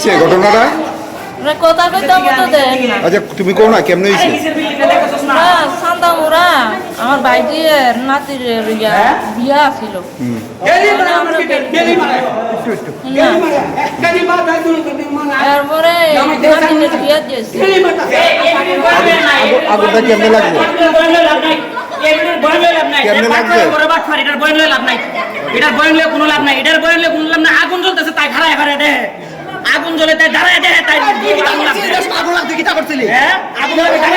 হয়েছে ঘটনাটা? কথা কইতে মতো দেন না। আচ্ছা তুমি কও না কেমনে হয়েছে? সান্দামুরা আমার ভাইটির নাতির বিয়া ছিল। তারপরে নাতিনের বিয়া দিয়েছে। আগুনটা কেমনে লাগবে? আগুন জ্বলতেছে তাই খারায় খারায় দে, আগুন জ্বলে তাই দাঁড়ায় দে, তাই আগুন লাগতে কি করছিলি? হ্যাঁ আগুন লাগে